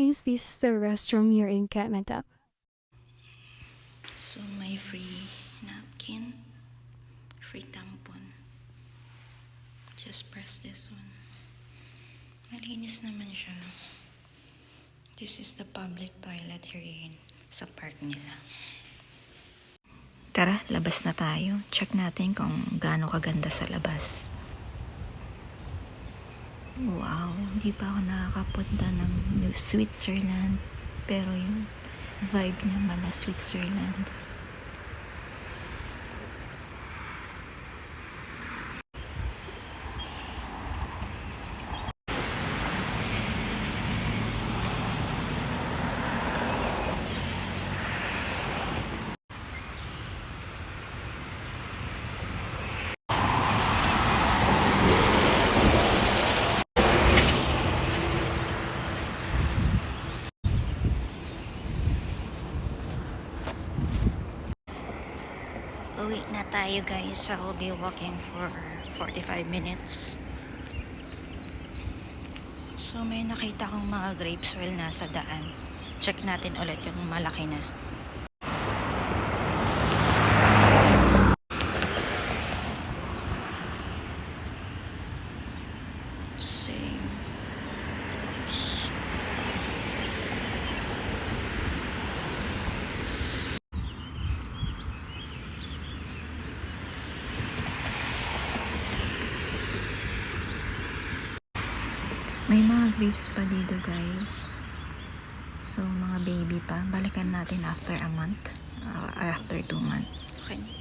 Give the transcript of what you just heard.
guys, this is the restroom here in Canada. So may free napkin, free tampon. Just press this one. Malinis naman siya. This is the public toilet here sa park nila. Tara, labas na tayo. Check natin kung gaano kaganda sa labas. Wow, hindi pa ako nakakapunta ng New Switzerland. Pero yung vibe niya mala Switzerland. Uwi na tayo guys. I'll be walking for 45 minutes. So may nakita kong mga grape swell na sa daan. Check natin ulit yung malaki na. Same. May mga grapes pa dito guys. So mga baby pa. Balikan natin after a month. After 2 months. Okay.